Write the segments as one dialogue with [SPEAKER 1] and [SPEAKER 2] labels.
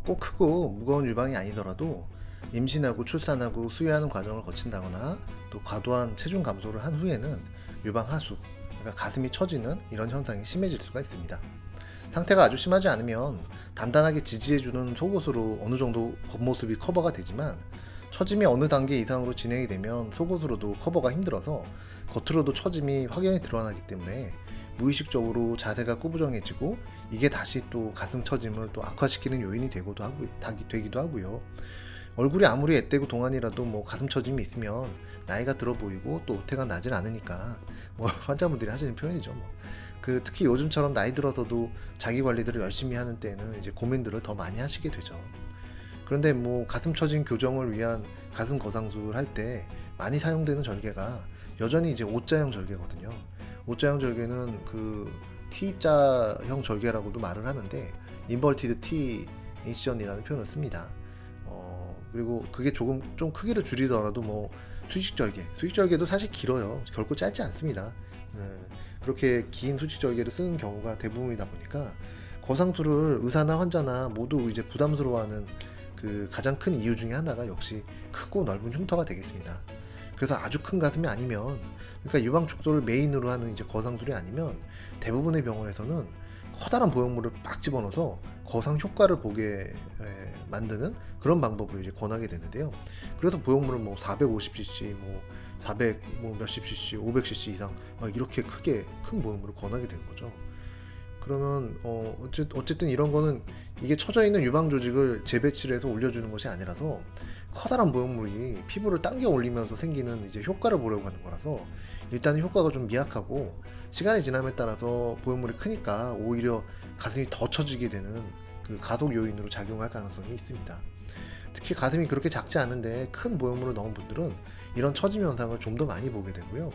[SPEAKER 1] 꼭 크고 무거운 유방이 아니더라도 임신하고 출산하고 수유하는 과정을 거친다거나 또 과도한 체중 감소를 한 후에는 유방 하수, 그러니까 가슴이 처지는 이런 현상이 심해질 수가 있습니다. 상태가 아주 심하지 않으면 단단하게 지지해주는 속옷으로 어느 정도 겉모습이 커버가 되지만, 처짐이 어느 단계 이상으로 진행이 되면 속옷으로도 커버가 힘들어서 겉으로도 처짐이 확연히 드러나기 때문에 무의식적으로 자세가 구부정해지고, 이게 다시 또 가슴 처짐을 또 악화시키는 요인이 되기도 하고요. 얼굴이 아무리 앳되고 동안이라도 가슴 처짐이 있으면 나이가 들어 보이고 또 오태가 나질 않으니까 환자분들이 하시는 표현이죠. 특히 요즘처럼 나이 들어서도 자기 관리들을 열심히 하는 때는 이제 고민들을 더 많이 하시게 되죠. 그런데 가슴 처짐 교정을 위한 가슴 거상술을 할 때 많이 사용되는 절개가 여전히 이제 O자형 절개거든요. O자형 절개는 그 T자형 절개라고도 말을 하는데, 인버티드 T 인시전이라는 표현을 씁니다. 그리고 그게 좀 크기를 줄이더라도 수직절개도 사실 길어요. 결코 짧지 않습니다. 그렇게 긴 수직절개를 쓰는 경우가 대부분이다 보니까 거상술을 의사나 환자나 모두 이제 부담스러워하는 그 가장 큰 이유 중에 하나가 역시 크고 넓은 흉터가 되겠습니다. 그래서 아주 큰 가슴이 아니면, 그러니까 유방 축소를 메인으로 하는 이제 거상술이 아니면 대부분의 병원에서는 커다란 보형물을 빡 집어넣어서 거상 효과를 보게 만드는 그런 방법을 이제 권하게 되는데요. 그래서 보형물을 450cc, 400 몇십 cc, 500cc 이상 이렇게 크게 큰 보형물을 권하게 되는 거죠. 그러면 어쨌든 이런 거는 이게 처져 있는 유방 조직을 재배치를 해서 올려주는 것이 아니라서 커다란 보형물이 피부를 당겨 올리면서 생기는 이제 효과를 보려고 하는 거라서 일단은 효과가 좀 미약하고, 시간이 지남에 따라서 보형물이 크니까 오히려 가슴이 더 처지게 되는 그 가속 요인으로 작용할 가능성이 있습니다. 특히 가슴이 그렇게 작지 않은데 큰 보형물을 넣은 분들은 이런 처짐 현상을 좀 더 많이 보게 되고요.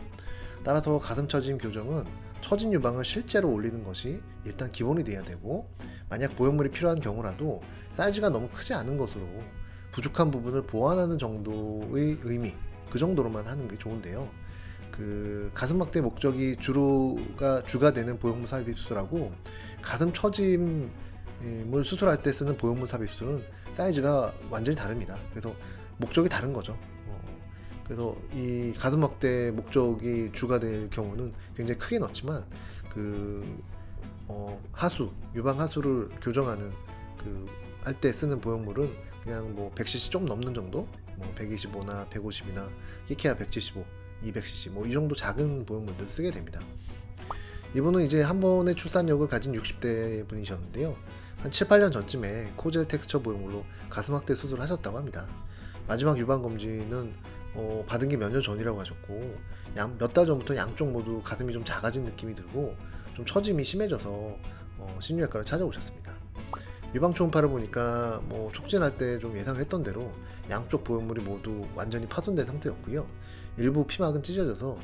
[SPEAKER 1] 따라서 가슴 처짐 교정은 처진 유방을 실제로 올리는 것이 일단 기본이 돼야 되고, 만약 보형물이 필요한 경우라도 사이즈가 너무 크지 않은 것으로 부족한 부분을 보완하는 정도의 의미, 그 정도로만 하는 게 좋은데요. 그 가슴 확대 목적이 주가 되는 보형물 삽입 수술하고 가슴 처짐을 수술할 때 쓰는 보형물 삽입 수술은 사이즈가 완전히 다릅니다. 그래서 목적이 다른 거죠. 그래서 이 가슴 확대 목적이 주가 될 경우는 굉장히 크게 넣지만, 유방 하수를 교정하는 할 때 쓰는 보형물은 그냥 100cc 좀 넘는 정도, 125나 150이나 키케야 175, 200cc 이 정도 작은 보형물들을 쓰게 됩니다. 이분은 이제 한 번의 출산력을 가진 60대 분이셨는데요. 한 7, 8년 전쯤에 코젤 텍스처 보형물로 가슴 확대 수술을 하셨다고 합니다. 마지막 유방 검진은 받은 게 몇 년 전이라고 하셨고, 몇 달 전부터 양쪽 모두 가슴이 좀 작아진 느낌이 들고 좀 처짐이 심해져서 신유외과를 찾아오셨습니다. 유방 초음파를 보니까 촉진할 때 좀 예상했던 대로 양쪽 보형물이 모두 완전히 파손된 상태였고요. 일부 피막은 찢어져서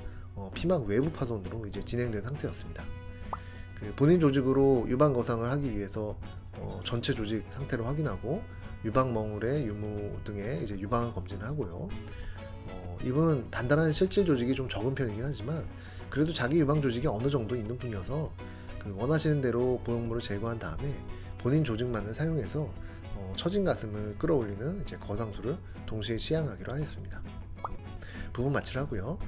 [SPEAKER 1] 피막 외부 파손으로 이제 진행된 상태였습니다. 본인 조직으로 유방 거상을 하기 위해서 전체 조직 상태를 확인하고 유방멍울의 유무 등의 이제 유방을 검진을 하고요. 이분은 단단한 실질 조직이 좀 적은 편이긴 하지만 그래도 자기 유방 조직이 어느 정도 있는 분이어서 원하시는 대로 보형물을 제거한 다음에 본인 조직만을 사용해서 처진 가슴을 끌어올리는 이제 거상술을 동시에 시행하기로 하였습니다. 부분 마취를 하고요.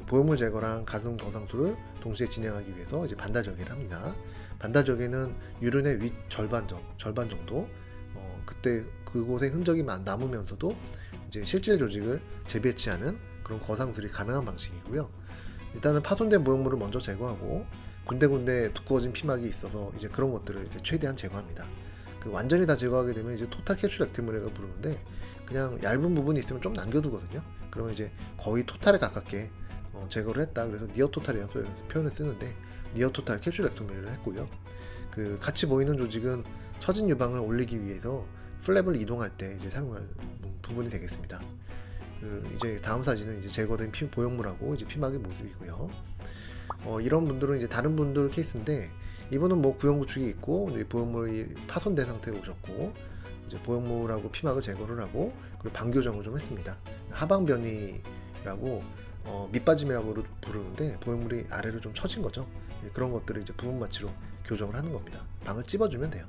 [SPEAKER 1] 보형물 제거랑 가슴 거상술을 동시에 진행하기 위해서 이제 반다절개를 합니다. 반다절개는 유륜의 윗 절반 정도, 그때 그곳에 흔적이 남으면서도 이제 실질 조직을 재배치하는 그런 거상술이 가능한 방식이고요. 일단은 파손된 보형물을 먼저 제거하고 군데군데 두꺼워진 피막이 있어서 이제 그런 것들을 이제 최대한 제거합니다. 완전히 다 제거하게 되면 이제 토탈 캡슐렉토미라고 부르는데, 그냥 얇은 부분이 있으면 좀 남겨두거든요. 그러면 이제 거의 토탈에 가깝게 제거를 했다. 그래서 니어 토탈이라는 표현을 쓰는데 니어 토탈 캡슐렉토미를 했고요. 같이 보이는 조직은 처진 유방을 올리기 위해서 플랩을 이동할 때 이제 사용할 부분이 되겠습니다. 이제 다음 사진은 이제 제거된 보형물하고 이제 피막의 모습이고요. 이런 분들은 이제 다른 분들 케이스인데, 이분은 구형 구축이 있고 보형물이 파손된 상태로 오셨고, 이제 보형물하고 피막을 제거를 하고 그리고 방교정을 좀 했습니다. 하방변이라고 밑빠짐이라고 부르는데 보형물이 아래로 좀 처진 거죠. 그런 것들을 이제 부분 마취로 교정을 하는 겁니다. 방을 찝어주면 돼요.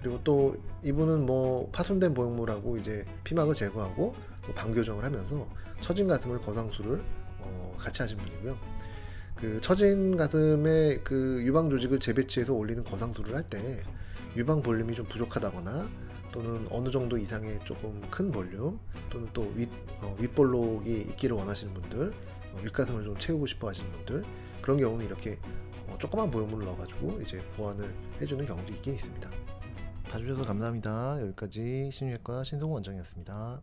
[SPEAKER 1] 그리고 또 이분은 뭐 파손된 보형물하고 이제 피막을 제거하고 또 방교정을 하면서 처진 가슴을 거상술을 같이 하신 분이고요. 그 처진 가슴에 그 유방 조직을 재배치해서 올리는 거상술을 할 때 유방 볼륨이 좀 부족하다거나 또는 어느 정도 이상의 조금 큰 볼륨 또는 또 윗볼록이 있기를 원하시는 분들, 윗가슴을 좀 채우고 싶어 하시는 분들, 그런 경우는 이렇게 조그만 보형물을 넣어가지고 이제 보완을 해주는 경우도 있긴 있습니다. 봐주셔서 감사합니다. 여기까지 신유외과 신성호 원장이었습니다.